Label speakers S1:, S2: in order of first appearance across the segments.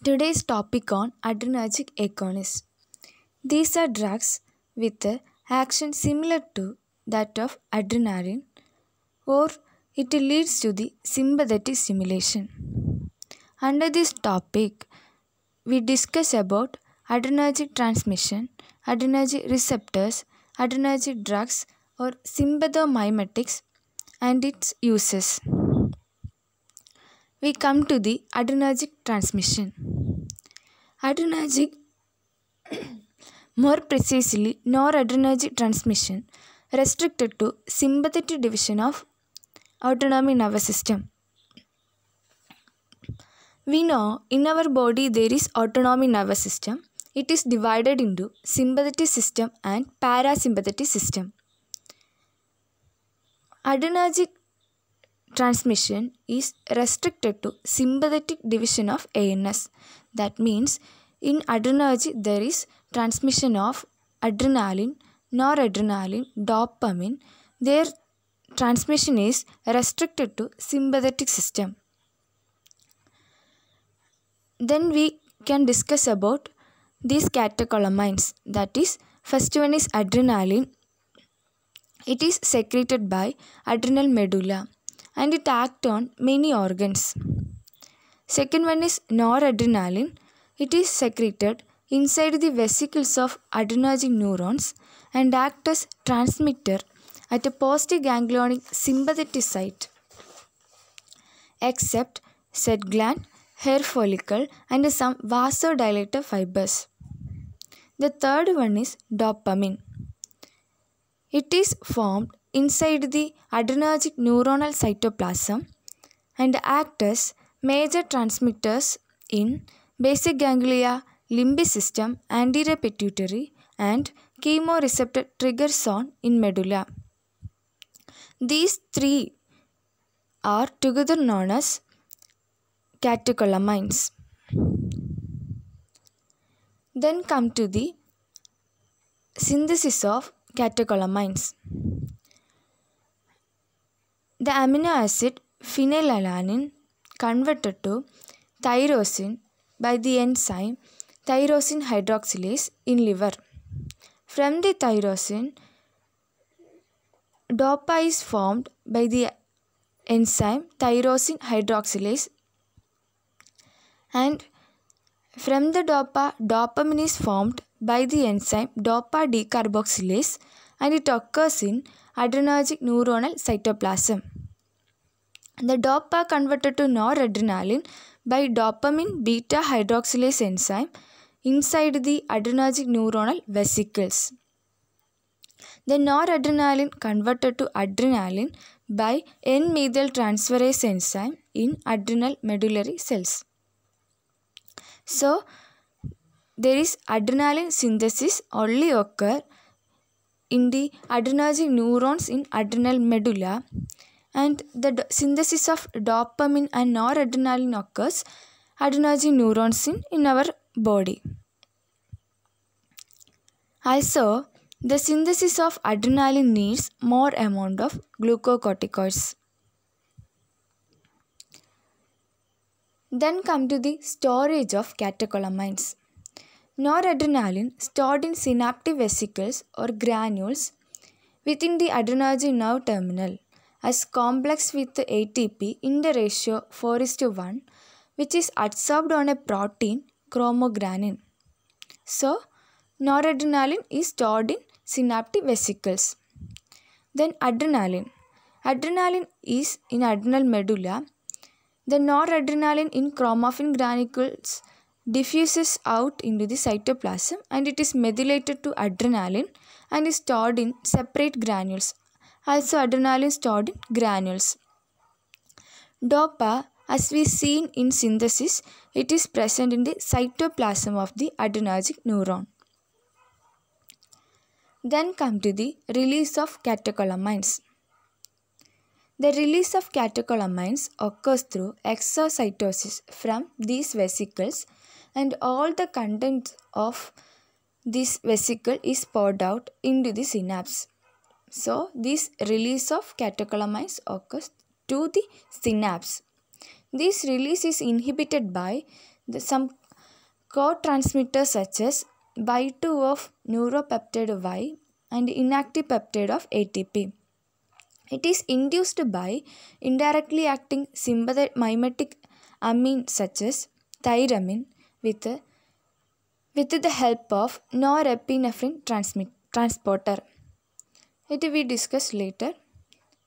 S1: Today's topic on adrenergic agonists. These are drugs with action similar to that of adrenaline, or it leads to the sympathetic stimulation. Under this topic, we discuss about adrenergic transmission, adrenergic receptors, adrenergic drugs or sympathomimetics and its uses. We come to the adrenergic transmission. Adrenergic, more precisely noradrenergic transmission, restricted to sympathetic division of autonomic nervous system. We know in our body there is autonomic nervous system. It is divided into sympathetic system and parasympathetic system. Adrenergic transmission is restricted to sympathetic division of ANS. That means in adrenergic there is transmission of adrenaline, noradrenaline, dopamine. Their transmission is restricted to sympathetic system. Then we can discuss about these catecholamines. That is, first one is adrenaline. It is secreted by adrenal medulla and it acts on many organs. Second one is noradrenaline. It is secreted inside the vesicles of adrenergic neurons and acts as transmitter at a postganglionic sympathetic site. Except sweat gland, hair follicle and some vasodilator fibers. The third one is dopamine. It is formed inside the adrenergic neuronal cytoplasm and acts as major transmitters in basic ganglia, limbic system, anterior pituitary and chemoreceptor trigger zone in medulla. These three are together known as catecholamines. Then come to the synthesis of catecholamines. The amino acid phenylalanine converted to tyrosine by the enzyme tyrosine hydroxylase in liver. From the tyrosine, DOPA is formed by the enzyme tyrosine hydroxylase, and from the DOPA, dopamine is formed by the enzyme DOPA decarboxylase and it occurs in adrenergic neuronal cytoplasm. The DOPA converted to noradrenaline by dopamine beta hydroxylase enzyme inside the adrenergic neuronal vesicles. The noradrenaline converted to adrenaline by N-methyltransferase enzyme in adrenal medullary cells. So, there is adrenaline synthesis only occur in the adrenergic neurons in adrenal medulla, and the synthesis of dopamine and noradrenaline occurs adrenergic neurons in our body. Also, the synthesis of adrenaline needs more amount of glucocorticoids. Then come to the storage of catecholamines. Noradrenaline stored in synaptic vesicles or granules within the adrenergic nerve terminal as complex with ATP in the ratio 4:1, which is adsorbed on a protein chromogranin. So, noradrenaline is stored in synaptic vesicles. Then adrenaline. Adrenaline is in adrenal medulla. The noradrenaline in chromaffin granules diffuses out into the cytoplasm and it is methylated to adrenaline and is stored in separate granules. Also, adrenaline stored in granules. DOPA, as we seen in synthesis, it is present in the cytoplasm of the adrenergic neuron. Then come to the release of catecholamines. The release of catecholamines occurs through exocytosis from these vesicles and all the contents of this vesicle is poured out into the synapse. So, this release of catecholamines occurs to the synapse. This release is inhibited by some co-transmitters such as BY2 of neuropeptide Y and inactive peptide of ATP. It is induced by indirectly acting sympathetic mimetic amine such as thyramine with the help of norepinephrine transporter. It will be discussed later.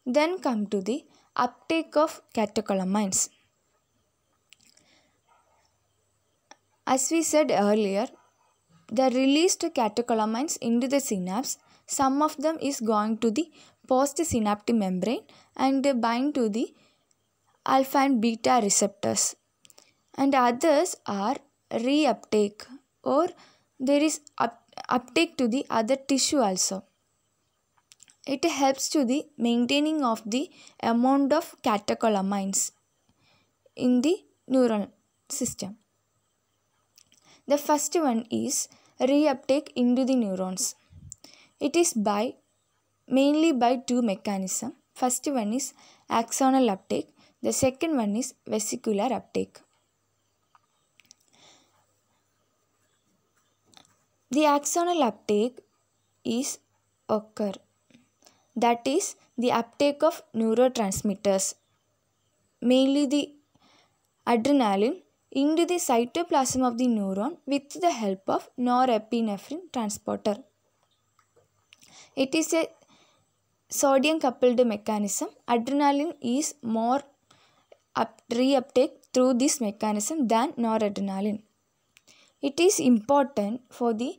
S1: Then come to the uptake of catecholamines. As we said earlier, the released catecholamines into the synapse, some of them is going to the postsynaptic membrane and bind to the alpha and beta receptors, and others are reuptake or there is uptake to the other tissue also. It helps to the maintaining of the amount of catecholamines in the neural system. The first one is reuptake into the neurons. It is mainly by two mechanisms. First one is axonal uptake. The second one is vesicular uptake. The axonal uptake is occur. That is the uptake of neurotransmitters, mainly the adrenaline, into the cytoplasm of the neuron with the help of norepinephrine transporter. It is a sodium coupled mechanism. Adrenaline is more reuptake through this mechanism than noradrenaline. It is important for the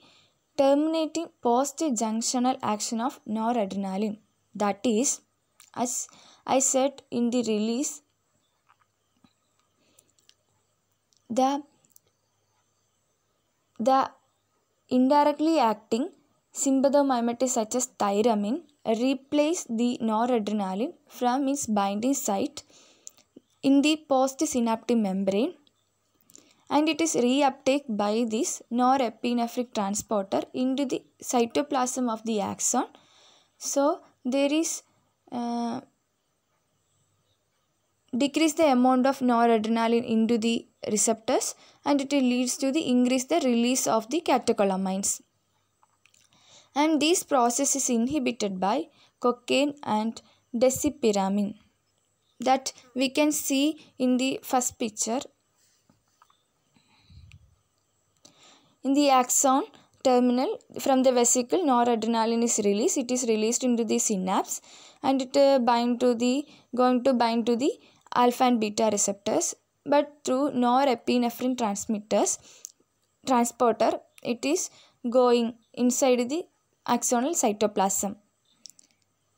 S1: terminating post-junctional action of noradrenaline. That is, as I said in the release, the indirectly acting sympathomimetic such as thyramine replace the noradrenaline from its binding site in the postsynaptic membrane, and it is reuptake by this norepinephrine transporter into the cytoplasm of the axon. So there is decrease the amount of noradrenaline into the receptors, and it leads to the increase the release of the catecholamines. And this process is inhibited by cocaine and desipyramine, that we can see in the first picture. In the axon terminal from the vesicle, noradrenaline is released. It is released into the synapse, and it going to bind to the alpha and beta receptors, but through norepinephrine transporter it is going inside the axonal cytoplasm.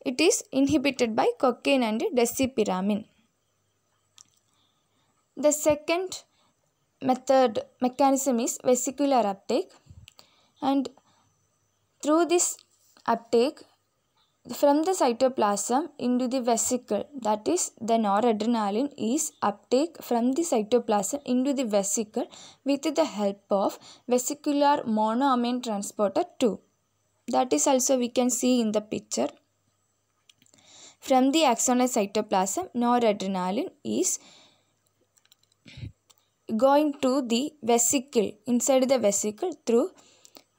S1: It is inhibited by cocaine and desipyramine. The second mechanism is vesicular uptake, and through this uptake from the cytoplasm into the vesicle, that is the noradrenaline is uptake from the cytoplasm into the vesicle with the help of vesicular monoamine transporter 2. That is also we can see in the picture. From the axonal cytoplasm, noradrenaline is going to the vesicle, inside the vesicle through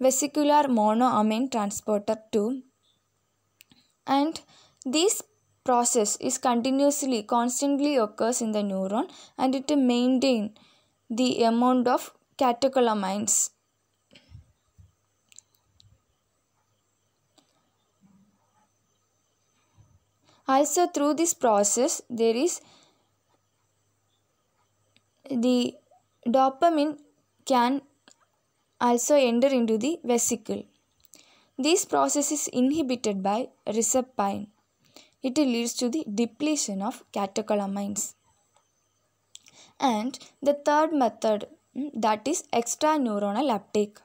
S1: vesicular monoamine transporter 2, and this process is constantly occurs in the neuron, and it maintain the amount of catecholamines. Also through this process there is the dopamine can also enter into the vesicle. This process is inhibited by reserpine. It leads to the depletion of catecholamines. And the third method, that is extraneuronal uptake,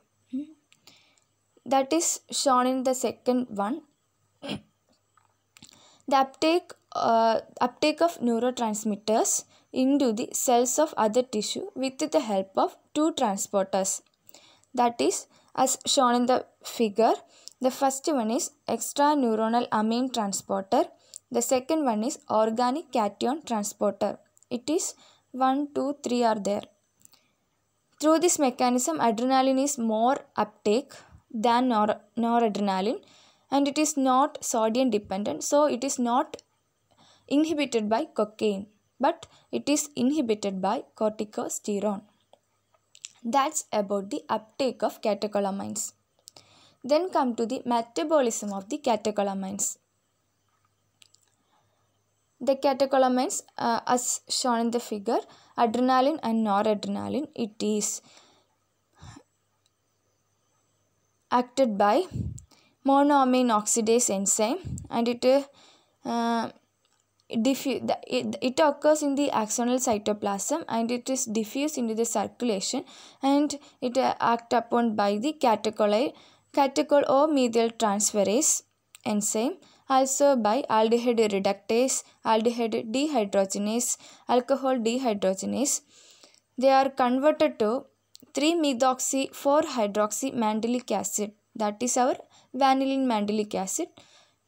S1: that is shown in the second one. The uptake of neurotransmitters into the cells of other tissue with the help of two transporters. That is as shown in the figure. The first one is extraneuronal amine transporter. The second one is organic cation transporter. It is 1, 2, 3 are there. Through this mechanism, adrenaline is more uptake than noradrenaline, and it is not sodium dependent, so it is not inhibited by cocaine, but it is inhibited by corticosterone. That's about the uptake of catecholamines. Then come to the metabolism of the catecholamines. The catecholamines, as shown in the figure, adrenaline and noradrenaline, it is acted by monoamine oxidase enzyme, and it occurs in the axonal cytoplasm, and it is diffused into the circulation, and it act upon by the catechol or methyltransferase enzyme, also by aldehyde reductase, aldehyde dehydrogenase, alcohol dehydrogenase. They are converted to 3-methoxy-4-hydroxy mandelic acid, that is our vanillin mandelic acid,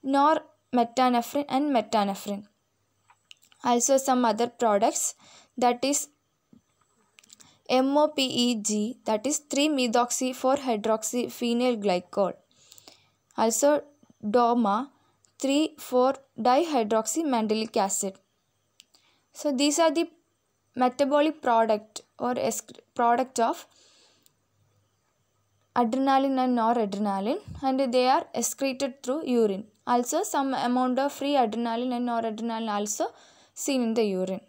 S1: normetanephrine and metanephrine. Also some other products, that is MOPEG, that is 3-methoxy-4-hydroxy-phenyl glycol. Also DOMA, 3,4-dihydroxy mandelic acid. So these are the metabolic product or product of adrenaline and noradrenaline, and they are excreted through urine. Also some amount of free adrenaline and noradrenaline also seen in the urine.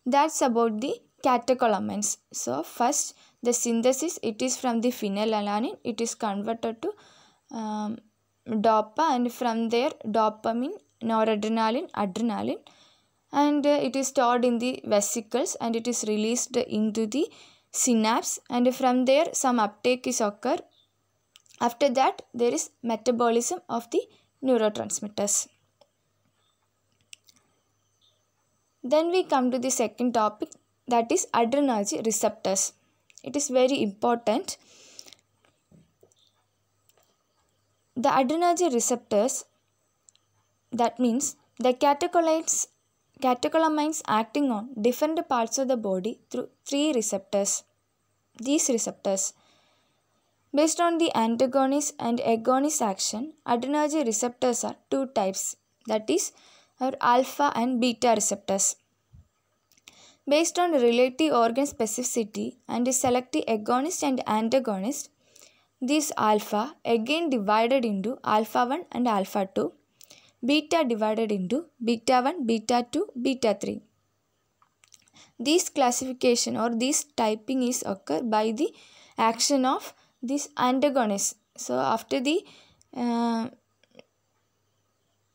S1: That's about the catecholamines. So first, the synthesis, it is from the phenylalanine, it is converted to DOPA, and from there dopamine, noradrenaline, adrenaline, and it is stored in the vesicles and it is released into the synapse, and from there some uptake is occur. After that there is metabolism of the neurotransmitters. Then we come to the second topic, that is adrenergic receptors. It is very important. The adrenergic receptors, that means the catecholamines acting on different parts of the body through 3 receptors. These receptors, based on the antagonist and agonist action, adrenergic receptors are 2 types, that is our alpha and beta receptors. Based on relative organ specificity and selective agonist and antagonist, this alpha again divided into alpha 1 and alpha 2, beta divided into beta 1, beta 2, beta 3. This classification or this typing is occurred by the action of this antagonist. So after the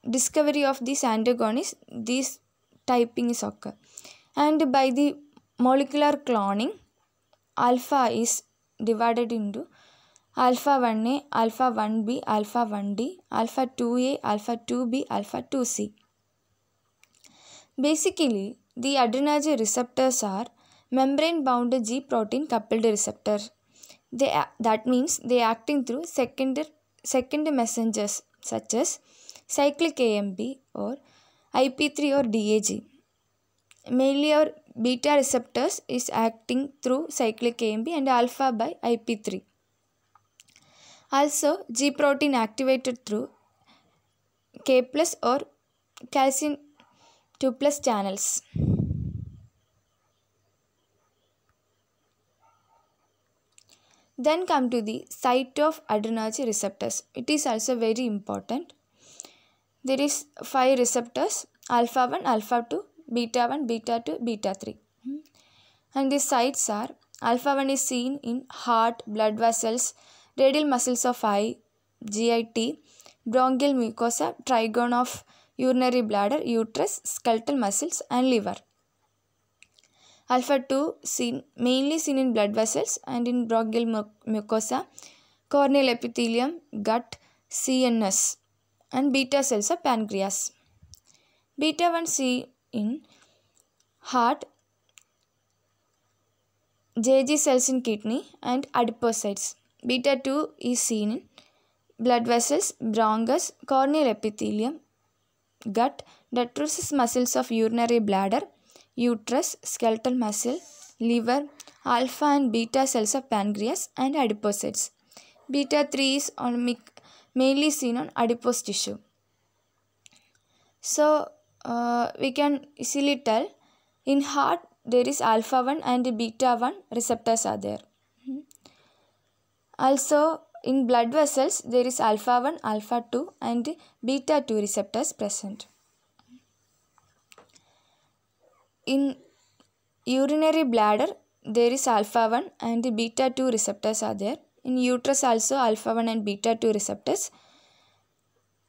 S1: discovery of this antagonist, this typing is occurred. And by the molecular cloning, alpha is divided into alpha 1a, alpha 1b, alpha 1d, alpha 2a, alpha 2b, alpha 2c. Basically, the adrenergic receptors are membrane-bound G-protein coupled receptor. That means they are acting through second messengers such as cyclic AMP or IP3 or DAG. Mainly our beta receptors is acting through cyclic AMP and alpha by IP3. Also G protein activated through K plus or calcium 2 plus channels. Then come to the site of adrenergic receptors. It is also very important. There is 5 receptors, alpha 1, alpha 2, beta 1, beta 2, beta 3. And the sites are, alpha 1 is seen in heart, blood vessels, radial muscles of eye, GIT, bronchial mucosa, trigone of urinary bladder, uterus, skeletal muscles and liver. Alpha 2 mainly seen in blood vessels and in bronchial mucosa, corneal epithelium, gut, CNS and beta cells of pancreas. Beta 1 seen in heart, JG cells in kidney and adipocytes. Beta 2 is seen in blood vessels, bronchus, corneal epithelium, gut, detrussus muscles of urinary bladder, uterus, skeletal muscle, liver alpha and beta cells of pancreas and adipocytes. Beta 3 is mainly seen on adipose tissue. So we can easily tell in heart there is alpha 1 and beta 1 receptors are there. Also in blood vessels there is alpha 1, alpha 2 and beta 2 receptors present. In urinary bladder there is alpha 1 and beta 2 receptors are there. In uterus also alpha 1 and beta 2 receptors.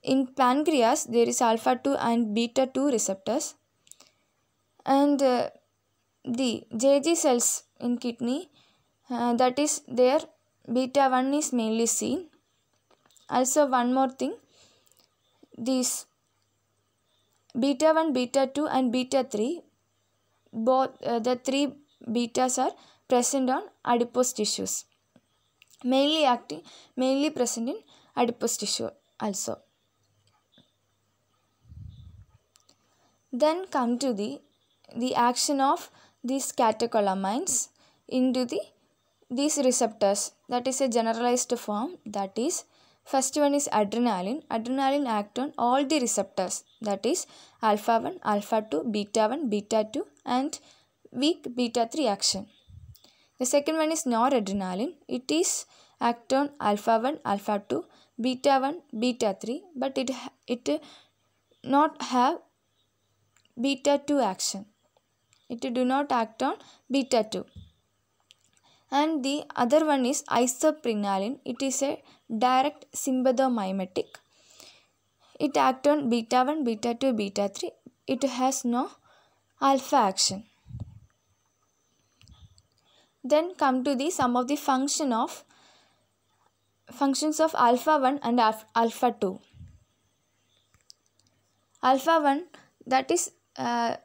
S1: In pancreas there is alpha 2 and beta 2 receptors. And the JG cells in kidney, that is there beta 1 is mainly seen. Also one more thing, these beta 1, beta 2 and beta 3, both the three betas are present on adipose tissues, mainly present in adipose tissue also. Then come to the action of these catecholamines into these receptors. That is a generalized form. That is, first one is adrenaline. Adrenaline act on all the receptors. That is alpha 1, alpha 2, beta 1, beta 2 and weak beta 3 action. The second one is noradrenaline. It is act on alpha 1, alpha 2, beta 1, beta 3, but it not have beta 2 action. It do not act on beta 2. And the other one is isoprenaline. It is a direct sympathomimetic. It acts on beta 1, beta 2, beta 3. It has no alpha action. Then come to some of the functions of alpha 1 and alpha 2. Alpha 1, that is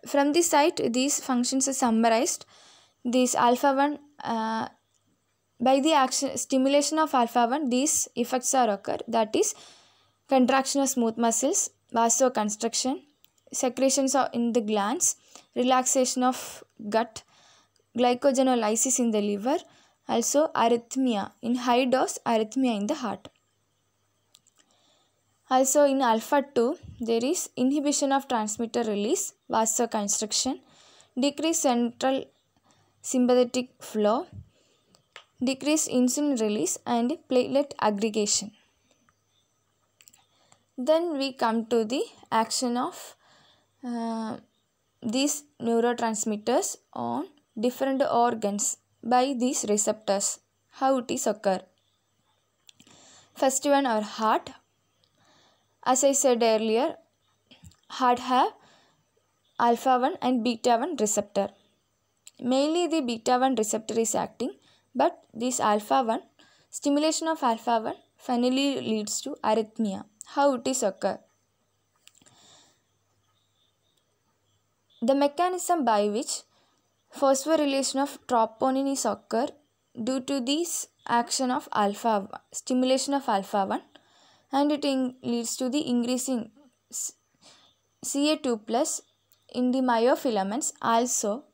S1: from this side these functions are summarized. This alpha 1, by the stimulation of alpha 1 these effects are occur. That is contraction of smooth muscles, vasoconstriction, secretions in the glands, relaxation of gut, glycogenolysis in the liver, also arrhythmia, in high dose arrhythmia in the heart. Also in alpha 2 there is inhibition of transmitter release, vasoconstriction, decreased central sympathetic flow, decreased insulin release and platelet aggregation. Then we come to the action of these neurotransmitters on different organs by these receptors. How it is occur? First one, our heart. As I said earlier, heart have alpha 1 and beta 1 receptor. Mainly the beta 1 receptor is acting, but this alpha 1, stimulation of alpha 1 finally leads to arrhythmia. How it is occur? The mechanism by which phosphorylation of troponin is occur due to this action of stimulation of alpha 1, and it leads to the increasing Ca2 plus in the myofilaments, also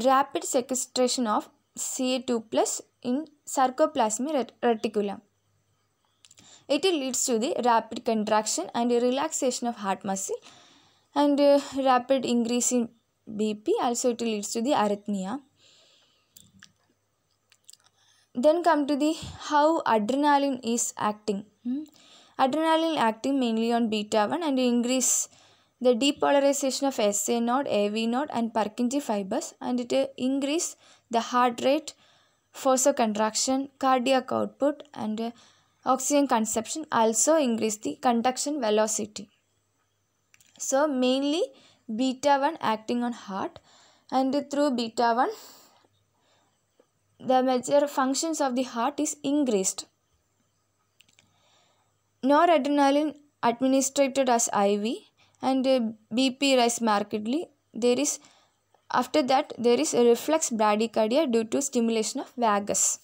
S1: rapid sequestration of Ca2 plus in sarcoplasmic reticulum. It leads to the rapid contraction and relaxation of heart muscle and rapid increase in BP. Also it leads to the arrhythmia. Then come to the how adrenaline is acting. Adrenaline acting mainly on beta 1 and increase the depolarization of SA node, AV node and Purkinje fibers, and it increase the heart rate, force of contraction, cardiac output and oxygen consumption, also increase the conduction velocity. So mainly beta 1 acting on heart, and through beta 1 the major functions of the heart is increased. Noradrenaline administered as IV and BP rise markedly. After that there is a reflex bradycardia due to stimulation of vagus.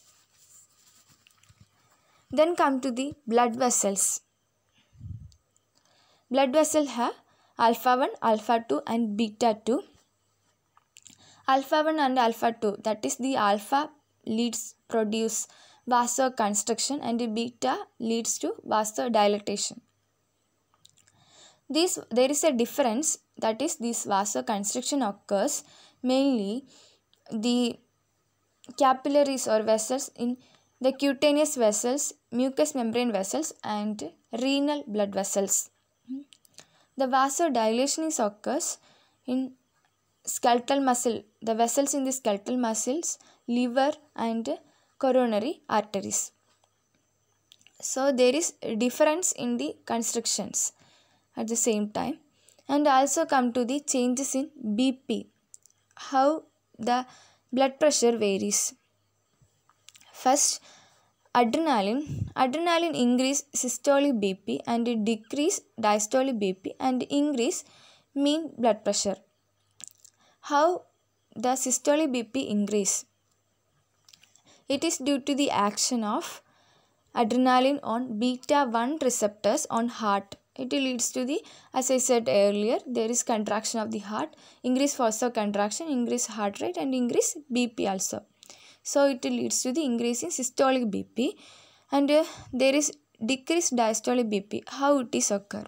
S1: Then come to the blood vessels. Blood vessels have alpha 1, alpha 2 and beta 2. alpha 1 and alpha 2, that is the alpha leads produce vasoconstriction and beta leads to vasodilatation. There is a difference, that is this vasoconstriction occurs mainly the capillaries or vessels in the cutaneous vessels, mucous membrane vessels and renal blood vessels. The vasodilation occurs in skeletal muscle, the vessels in the skeletal muscles, liver and coronary arteries. So there is a difference in the constrictions at the same time. And also come to the changes in BP, how the blood pressure varies. First, adrenaline increase systolic BP and decrease diastolic BP and increase mean blood pressure. How the systolic BP increase? It is due to the action of adrenaline on beta 1 receptors on heart. It leads to the, as I said earlier, there is contraction of the heart, increase vasocontraction, increase heart rate and increase BP also. So it leads to the increase in systolic BP and there is decreased diastolic BP. How it is occur?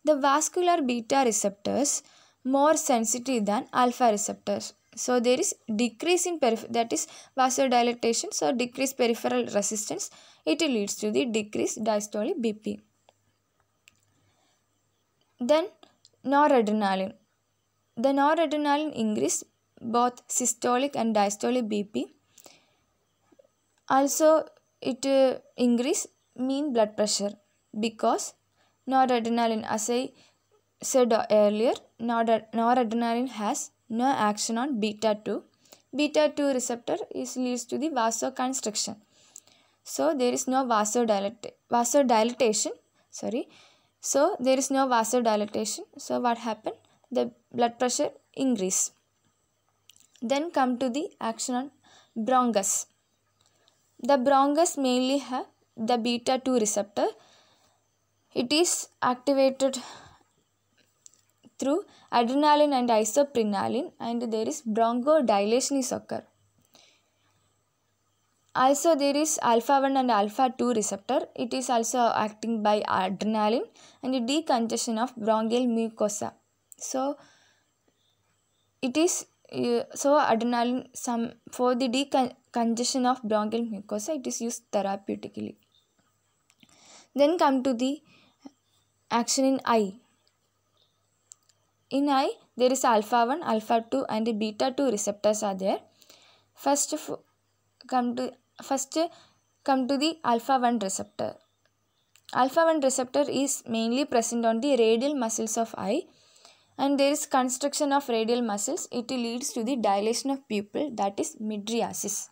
S1: The vascular beta receptors more sensitive than alpha receptors. So there is decrease in that is vasodilatation, so decreased peripheral resistance. It leads to the decreased diastolic BP. Then noradrenaline. The noradrenaline increase both systolic and diastolic BP. Also it increase mean blood pressure because noradrenaline, as I said earlier, noradrenaline has no action on beta 2. Beta 2 receptor leads to the vasoconstriction. So there is no vasodilatation. So there is no vasodilatation. So what happened? The blood pressure increase. Then come to the action on bronchus. The bronchus mainly have the beta 2 receptor. It is activated through adrenaline and isoprenaline and there is bronchodilation is occur. Also there is alpha 1 and alpha 2 receptor. It is also acting by adrenaline and decongestion of bronchial mucosa. So it is adrenaline for the decongestion of bronchial mucosa, it is used therapeutically. Then come to the action in eye. In eye, there is alpha 1, alpha 2 and beta 2 receptors are there. First come to the alpha 1 receptor. Alpha 1 receptor is mainly present on the radial muscles of eye and there is constriction of radial muscles. It leads to the dilation of pupil, that is mydriasis.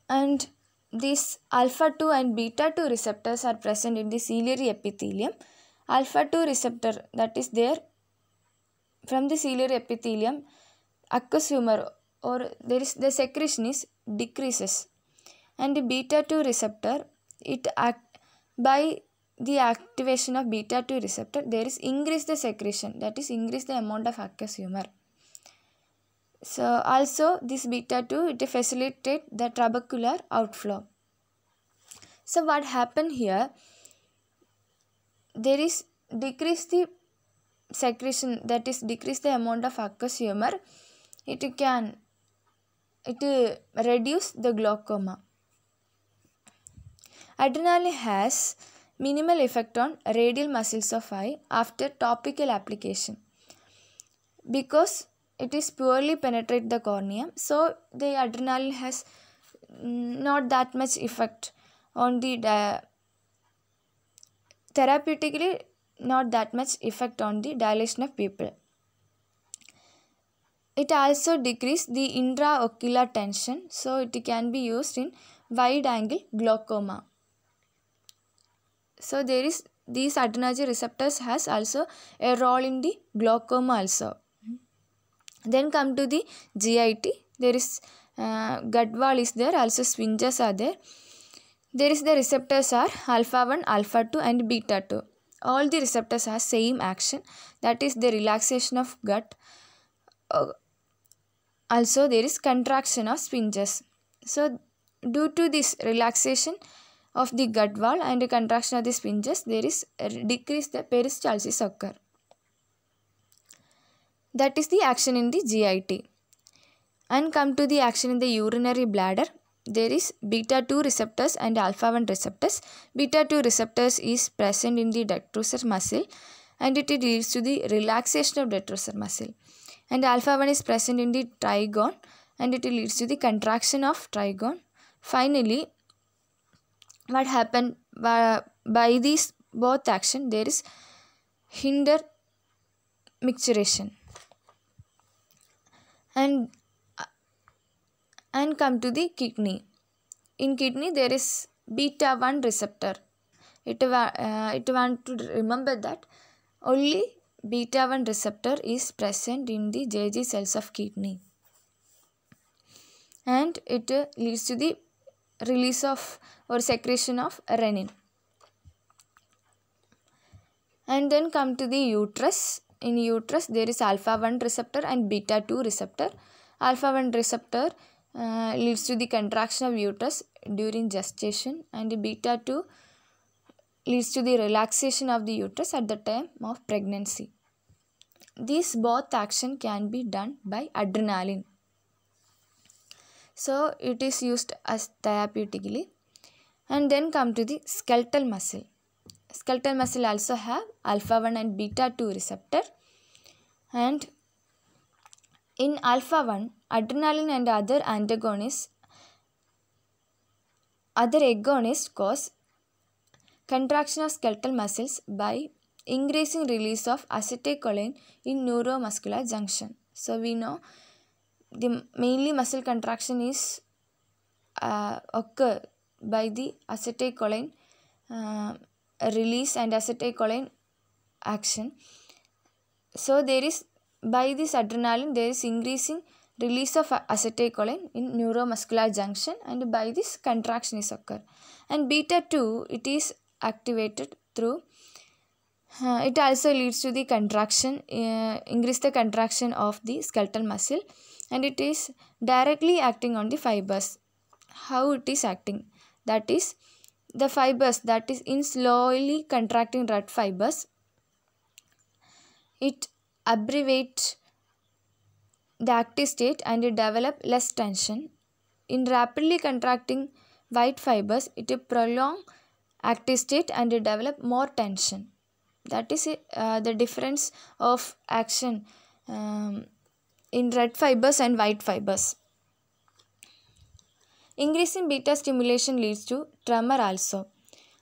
S1: And these alpha 2 and beta 2 receptors are present in the ciliary epithelium. Alpha 2 receptor, that is there from the ciliary epithelium, aqueous humor or there is the secretion is decreases, and the beta 2 receptor, it act by the activation of beta 2 receptor there is increase the secretion, that is increase the amount of aqueous humor. So also this beta 2 it facilitate the trabecular outflow. So what happened here, there is decrease the secretion, that is decrease the amount of aqueous humor. It reduce the glaucoma. Adrenaline has minimal effect on radial muscles of eye after topical application because it is poorly penetrate the cornea. So the adrenaline has not that much effect on the therapeutically not that much effect on the dilation of pupil. It also decrease the intraocular tension, so it can be used in wide angle glaucoma. So there is these adrenergic receptors has also a role in the glaucoma also. Then come to the GIT. There is gut wall is there, also sphincters are there. There is the receptors are alpha 1, alpha 2 and beta 2. All the receptors have same action, that is the relaxation of gut also there is contraction of sphincters. So due to this relaxation of the gut wall and contraction of the sphincters, there is decrease the peristalsis occur. That is the action in the GIT. And come to the action in the urinary bladder. There is beta 2 receptors and alpha 1 receptors. Beta 2 receptors is present in the detrusor muscle and it leads to the relaxation of detrusor muscle. And alpha 1 is present in the trigone and it leads to the contraction of trigone. Finally, what happened by these both action, there is hinder micturition. And come to the kidney. In kidney there is beta 1 receptor. It want to remember that only beta 1 receptor is present in the JG cells of kidney. And it leads to the release of or secretion of renin. And then come to the uterus. In uterus there is alpha 1 receptor and beta 2 receptor. Alpha 1 receptor leads to the contraction of uterus during gestation and beta 2 leads to the relaxation of the uterus at the time of pregnancy. These both action can be done by adrenaline. So it is used as therapeutically. And then come to the skeletal muscle. Skeletal muscle also have alpha 1 and beta 2 receptor. And in alpha 1, adrenaline and other agonists cause contraction of skeletal muscles by increasing release of acetylcholine in neuromuscular junction. So we know the mainly muscle contraction is occur by the acetylcholine release and acetylcholine action. So there is by this adrenaline there is increasing release of acetylcholine in neuromuscular junction and by this contraction is occur. And beta 2 it is activated through it also leads to the contraction, increase the contraction of the skeletal muscle and it is directly acting on the fibers. How it is acting? That is the fibers that is in slowly contracting red fibers. It abbreviates the active state and it develop less tension. In rapidly contracting white fibers, it prolong active state and it develop more tension. That is the difference of action in red fibers and white fibers. Increasing beta stimulation leads to tremor also.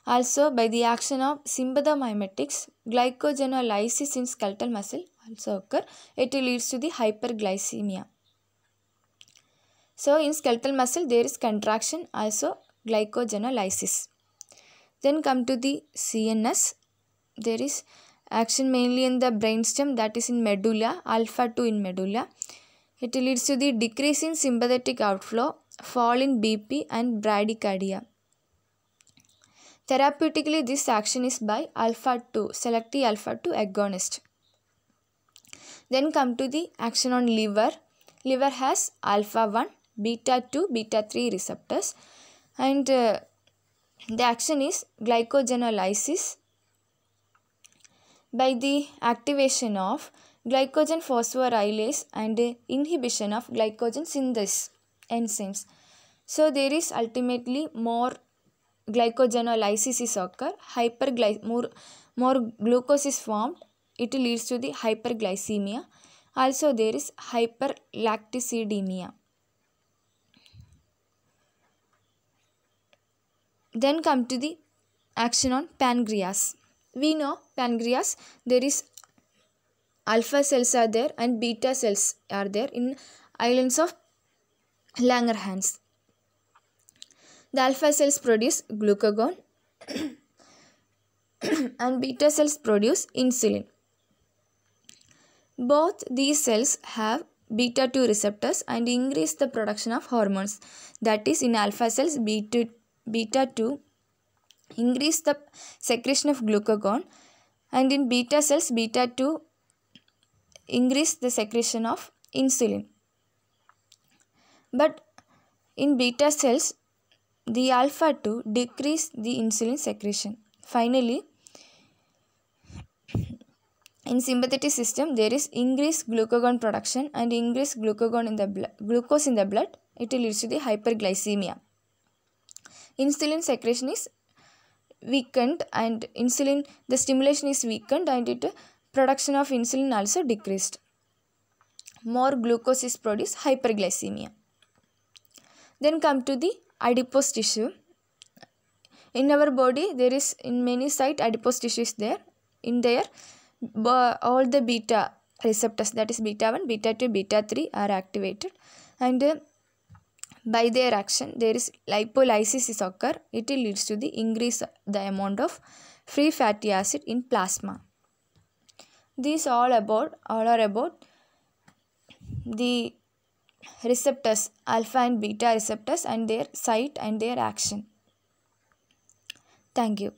S1: Also by the action of sympathomimetics, glycogenolysis in skeletal muscle also occur. It leads to the hyperglycemia. So in skeletal muscle there is contraction, also glycogenolysis. Then come to the CNS. There is action mainly in the brainstem, that is in medulla, alpha 2 in medulla. It leads to the decrease in sympathetic outflow, fall in BP and bradycardia. Therapeutically, this action is by alpha 2, selective alpha 2 agonist. Then come to the action on liver. Liver has alpha 1, beta 2, beta 3 receptors and the action is glycogenolysis by the activation of glycogen phosphorylase and inhibition of glycogen synthase enzymes. So there is ultimately more glycogenolysis is occur, more glucose is formed, it leads to the hyperglycemia. Also there is hyperlacticidemia. Then come to the action on pancreas. We know pancreas there is alpha cells are there and beta cells are there in islands of Langerhans. The alpha cells produce glucagon and beta cells produce insulin. Both these cells have beta 2 receptors and increase the production of hormones. That is in alpha cells beta 2 increase the secretion of glucagon and in beta cells beta 2 increase the secretion of insulin. But in beta cells, the alpha 2 decrease the insulin secretion. Finally, in sympathetic system, there is increased glucagon production and increased glucose in the blood. It leads to the hyperglycemia. Insulin secretion is weakened and the stimulation is weakened, and production of insulin also decreased. More glucose is produced, hyperglycemia. Then come to the adipose tissue. In our body, there is in many sites adipose tissue is there. In there, all the beta receptors, that is beta 1, beta 2, beta 3 are activated, and by their action there is lipolysis is occur. It leads to the increase the amount of free fatty acid in plasma. These all are about the receptors, alpha and beta receptors, and their site and their action. Thank you.